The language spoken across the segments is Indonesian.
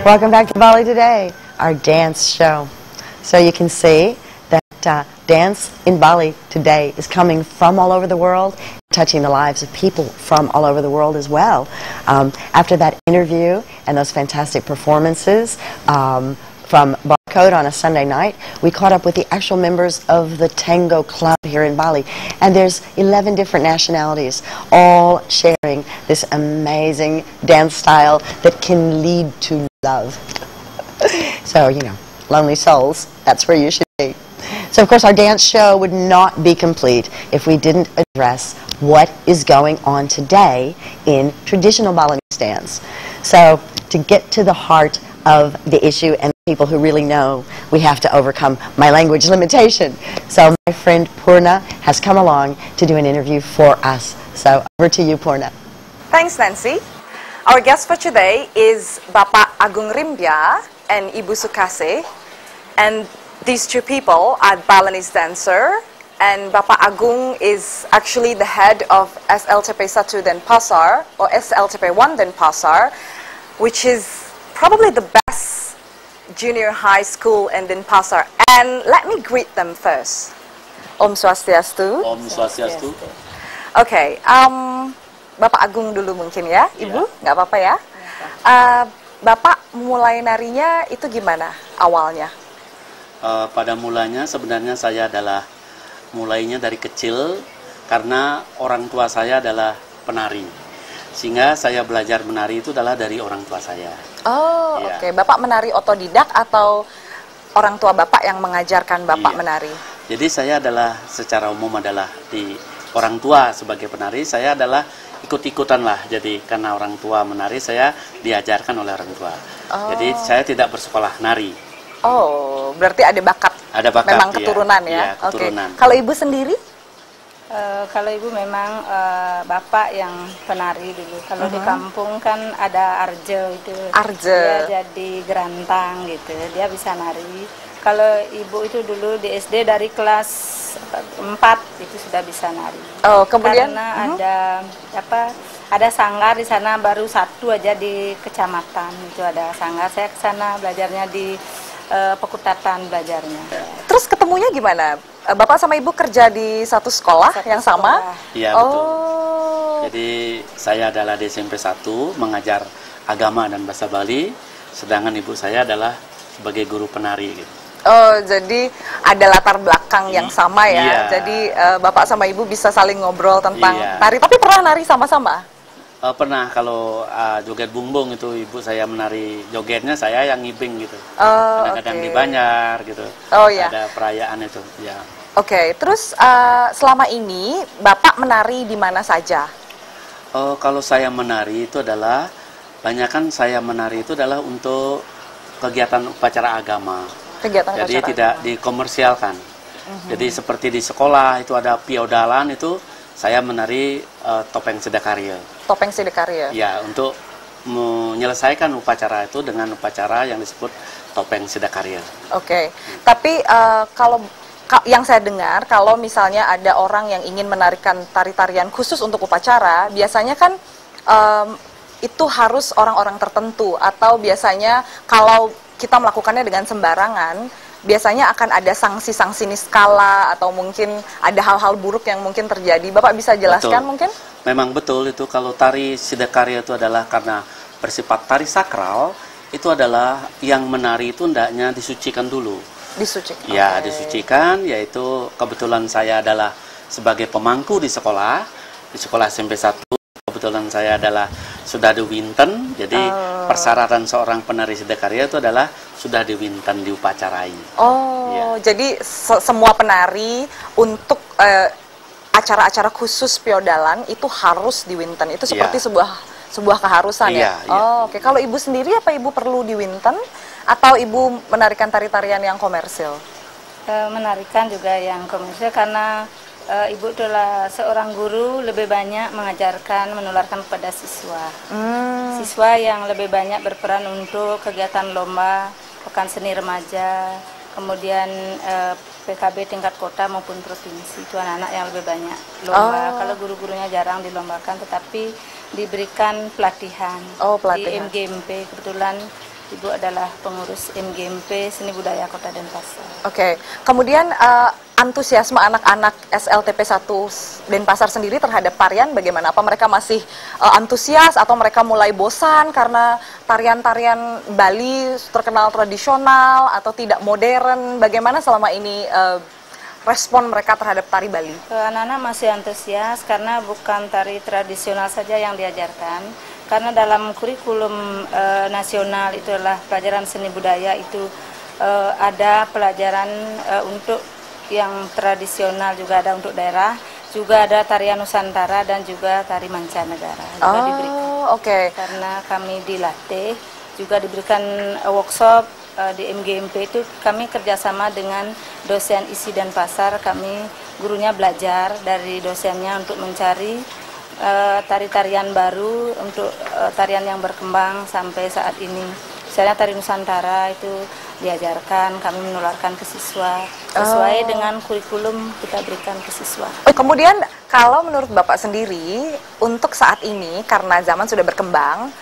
Welcome back to Bali Today, our dance show. So you can see that dance in Bali today is coming from all over the world, touching the lives of people from all over the world as well. After that interview and those fantastic performances from Barcode on a Sunday night, we caught up with the actual members of the Tango Club here in Bali. And there's 11 different nationalities, all sharing this amazing dance style that can lead to love. So, you know, lonely souls, that's where you should be. So, of course, our dance show would not be complete if we didn't address what is going on today in traditional Balinese dance. So, to get to the heart of the issue and the people who really know, we have to overcome my language limitation. So, my friend Purna has come along to do an interview for us. So, over to you, Purna. Thanks, Nancy. Our guest for today is Bapak Agung Rimbia and Ibu Sukase, and these two people are Balinese dancer, and Bapak Agung is actually the head of SLTP 1 Denpasar, or SLTP 1 Denpasar, which is probably the best junior high school in Denpasar. And let me greet them first. Om Swastiastu. Om Swastiastu. Okay, Bapak Agung dulu mungkin ya, Ibu, nggak apa-apa ya. Bapak mulai narinya itu gimana awalnya? Pada mulanya sebenarnya saya adalah mulainya dari kecil karena orang tua saya adalah penari. Sehingga saya belajar menari itu adalah dari orang tua saya. Oh, ya. Oke. Bapak menari otodidak atau orang tua Bapak yang mengajarkan Bapak menari? Jadi saya adalah secara umum adalah di orang tua sebagai penari, saya adalah ikut-ikutan lah. Jadi karena orang tua menari, saya diajarkan oleh orang tua. Jadi saya tidak bersekolah nari. Oh, berarti ada bakat. Ada bakat. Memang keturunan ya. Iya, keturunan. Kalau Ibu sendiri? Kalau Ibu memang bapak yang penari dulu. Kalau di kampung kan ada arjo itu. Arjo. Dia jadi gerantang gitu. Dia bisa nari. Kalau Ibu itu dulu di SD dari kelas 4 itu sudah bisa nari. Oh, kemudian karena ada sanggar di sana, baru satu aja di kecamatan itu ada sanggar. Saya ke sana belajarnya di Pekutatan belajarnya. Terus ketemunya gimana? Bapak sama Ibu kerja di satu sekolah yang sama? Iya, betul. Jadi saya adalah di SMP 1 mengajar agama dan bahasa Bali, sedangkan ibu saya adalah sebagai guru penari gitu. Oh, jadi ada latar belakang yang sama ya. Iya. Jadi Bapak sama Ibu bisa saling ngobrol tentang tari. Tapi pernah nari sama-sama? Pernah. Kalau joget bumbung itu ibu saya menari jogetnya, saya yang ngibing gitu. Kadang-kadang di Banjar gitu. Oh iya. Ada perayaan itu. Ya. Oke. Terus selama ini Bapak menari di mana saja? Kalau saya menari itu adalah banyakan saya menari itu adalah untuk kegiatan upacara agama. Jadi tidak dikomersialkan. Jadi seperti di sekolah itu ada piodalan, itu saya menari topeng Sidakarya. Topeng Sidakarya. Ya, untuk menyelesaikan upacara itu dengan upacara yang disebut topeng Sidakarya. Oke. Tapi kalau yang saya dengar, kalau misalnya ada orang yang ingin menarikan tari-tarian khusus untuk upacara, biasanya kan itu harus orang-orang tertentu, atau biasanya kalau kita melakukannya dengan sembarangan, biasanya akan ada sanksi-sanksi niskala atau mungkin ada hal-hal buruk yang mungkin terjadi. Bapak bisa jelaskan mungkin? Memang betul itu. Kalau tari Sidakarya itu adalah karena bersifat tari sakral, itu adalah yang menari itu hendaknya disucikan dulu. Disucikan? Ya, disucikan, yaitu kebetulan saya adalah sebagai pemangku di sekolah SMP 1. Kebetulan saya adalah sudah di Winten, jadi persyaratan seorang penari Sidakarya itu adalah sudah di Winten, diupacarai. Jadi semua penari untuk acara-acara khusus piodalan itu harus di Winten. Itu seperti sebuah keharusan ya? Oke. Kalau Ibu sendiri, apa Ibu perlu di Winten atau Ibu menarikan tari-tarian yang komersil? Menarikan juga yang komersil karena Ibu adalah seorang guru, lebih banyak mengajarkan, menularkan kepada siswa. Siswa yang lebih banyak berperan untuk kegiatan lomba, pekan seni remaja, kemudian PKB tingkat kota maupun provinsi, itu anak-anak yang lebih banyak lomba. Kalau guru-gurunya jarang dilombakan, tetapi diberikan pelatihan, di MGMP. Kebetulan Ibu adalah pengurus MGMP Seni Budaya Kota Denpasar. Oke. Kemudian antusiasme anak-anak SLTP 1 Denpasar sendiri terhadap tarian bagaimana? Apa mereka masih antusias atau mereka mulai bosan karena tarian-tarian Bali terkenal tradisional atau tidak modern? Bagaimana selama ini respon mereka terhadap tari Bali? Anak-anak masih antusias karena bukan tari tradisional saja yang diajarkan. Karena dalam kurikulum nasional itu adalah pelajaran seni budaya itu ada pelajaran untuk yang tradisional, juga ada untuk daerah, juga ada tarian Nusantara dan juga tari mancanegara juga diberikan. Karena kami dilatih, juga diberikan workshop di MGMP itu kami kerjasama dengan dosen ISI Denpasar. Kami gurunya belajar dari dosennya untuk mencari tari-tarian baru untuk tarian yang berkembang sampai saat ini. Misalnya tari Nusantara itu diajarkan, kami menularkan ke siswa sesuai dengan kurikulum kita berikan ke siswa. Kemudian kalau menurut Bapak sendiri untuk saat ini karena zaman sudah berkembang,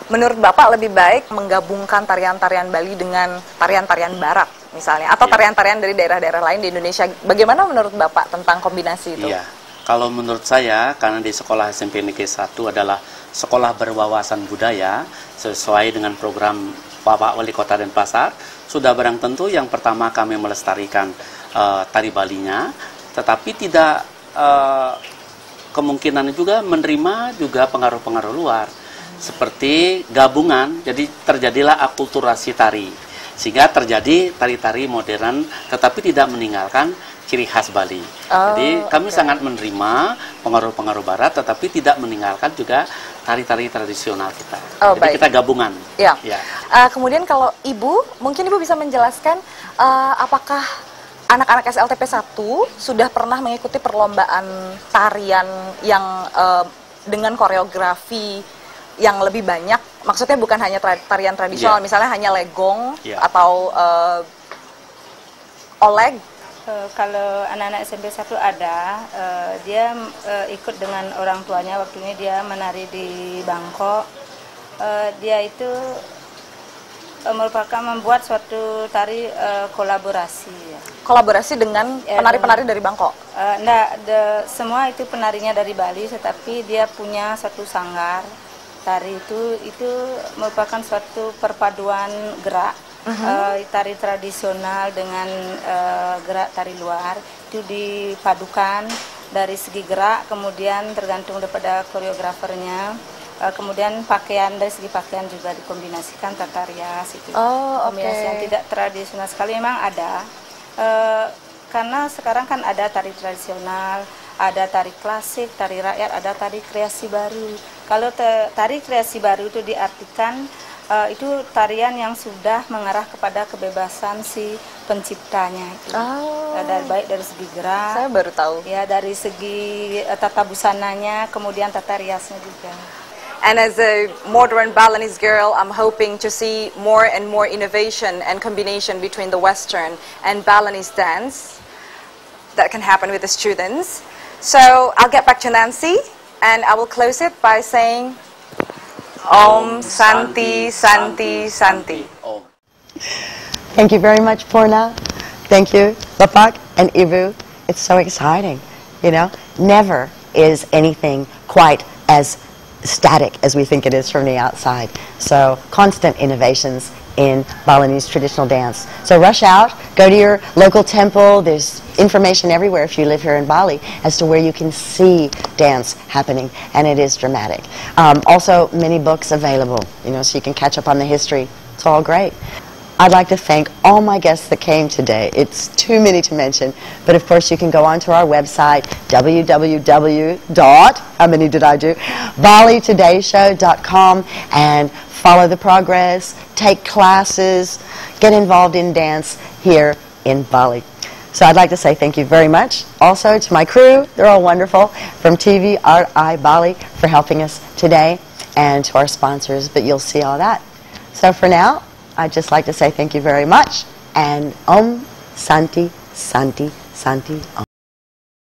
menurut Bapak lebih baik menggabungkan tarian-tarian Bali dengan tarian-tarian Barat misalnya, atau tarian-tarian dari daerah-daerah lain di Indonesia. Bagaimana menurut Bapak tentang kombinasi itu? Iya. Kalau menurut saya, karena di sekolah SMP Negeri 1 adalah sekolah berwawasan budaya, sesuai dengan program Bapak Wali Kota Denpasar, sudah barang tentu yang pertama kami melestarikan tari Balinya, tetapi tidak kemungkinan juga menerima juga pengaruh-pengaruh luar, seperti gabungan, jadi terjadilah akulturasi tari, sehingga terjadi tari-tari modern, tetapi tidak meninggalkan ciri khas Bali. Jadi kami sangat menerima pengaruh-pengaruh Barat, tetapi tidak meninggalkan juga tari-tari tradisional kita. Jadi kita gabungan. Ya. Kemudian kalau Ibu, mungkin Ibu bisa menjelaskan apakah anak-anak SLTP 1 sudah pernah mengikuti perlombaan tarian yang dengan koreografi yang lebih banyak? Maksudnya bukan hanya tarian tradisional, misalnya hanya legong atau oleg. Kalau anak-anak SMP 1 ada, dia ikut dengan orang tuanya. Waktu ini dia menari di Bangkok. Dia itu merupakan membuat suatu tari kolaborasi. Ya. Kolaborasi dengan penari-penari dari Bangkok? Semua itu penarinya dari Bali, tetapi dia punya satu sanggar. Tari itu merupakan suatu perpaduan gerak. Tari tradisional dengan gerak tari luar itu dipadukan dari segi gerak, kemudian tergantung daripada koreografernya, kemudian pakaian, dari segi pakaian juga dikombinasikan tata rias itu. Kombinasi yang tidak tradisional sekali memang ada, karena sekarang kan ada tari tradisional, ada tari klasik, tari rakyat, ada tari kreasi baru. Kalau tari kreasi baru itu diartikan itu tarian yang sudah mengarah kepada kebebasan si penciptanya itu. Baik dari segi gerak, saya baru tahu. Ya, dari segi tata busananya, kemudian tata riasnya juga. And as a modern Balinese girl, I'm hoping to see more and more innovation and combination between the Western and Balinese dance that can happen with the students. So I'll get back to Nancy, and I will close it by saying Om Santi Santi Santi. Thank you very much, Purna. Thank you, Bapak and Ibu. It's so exciting, you know. Never is anything quite as static as we think it is from the outside. So constant innovations in Balinese traditional dance. So rush out, go to your local temple. There's information everywhere if you live here in Bali as to where you can see dance happening, and it is dramatic. Also, many books available, you know, so you can catch up on the history. It's all great. I'd like to thank all my guests that came today. It's too many to mention, but of course you can go onto our website, balitodayShow.com, and follow the progress, take classes, get involved in dance here in Bali. So I'd like to say thank you very much. Also to my crew, they're all wonderful, from TVRI Bali for helping us today, and to our sponsors, but you'll see all that. So for now, I'd just like to say thank you very much, and Om Santi Santi Santi Om.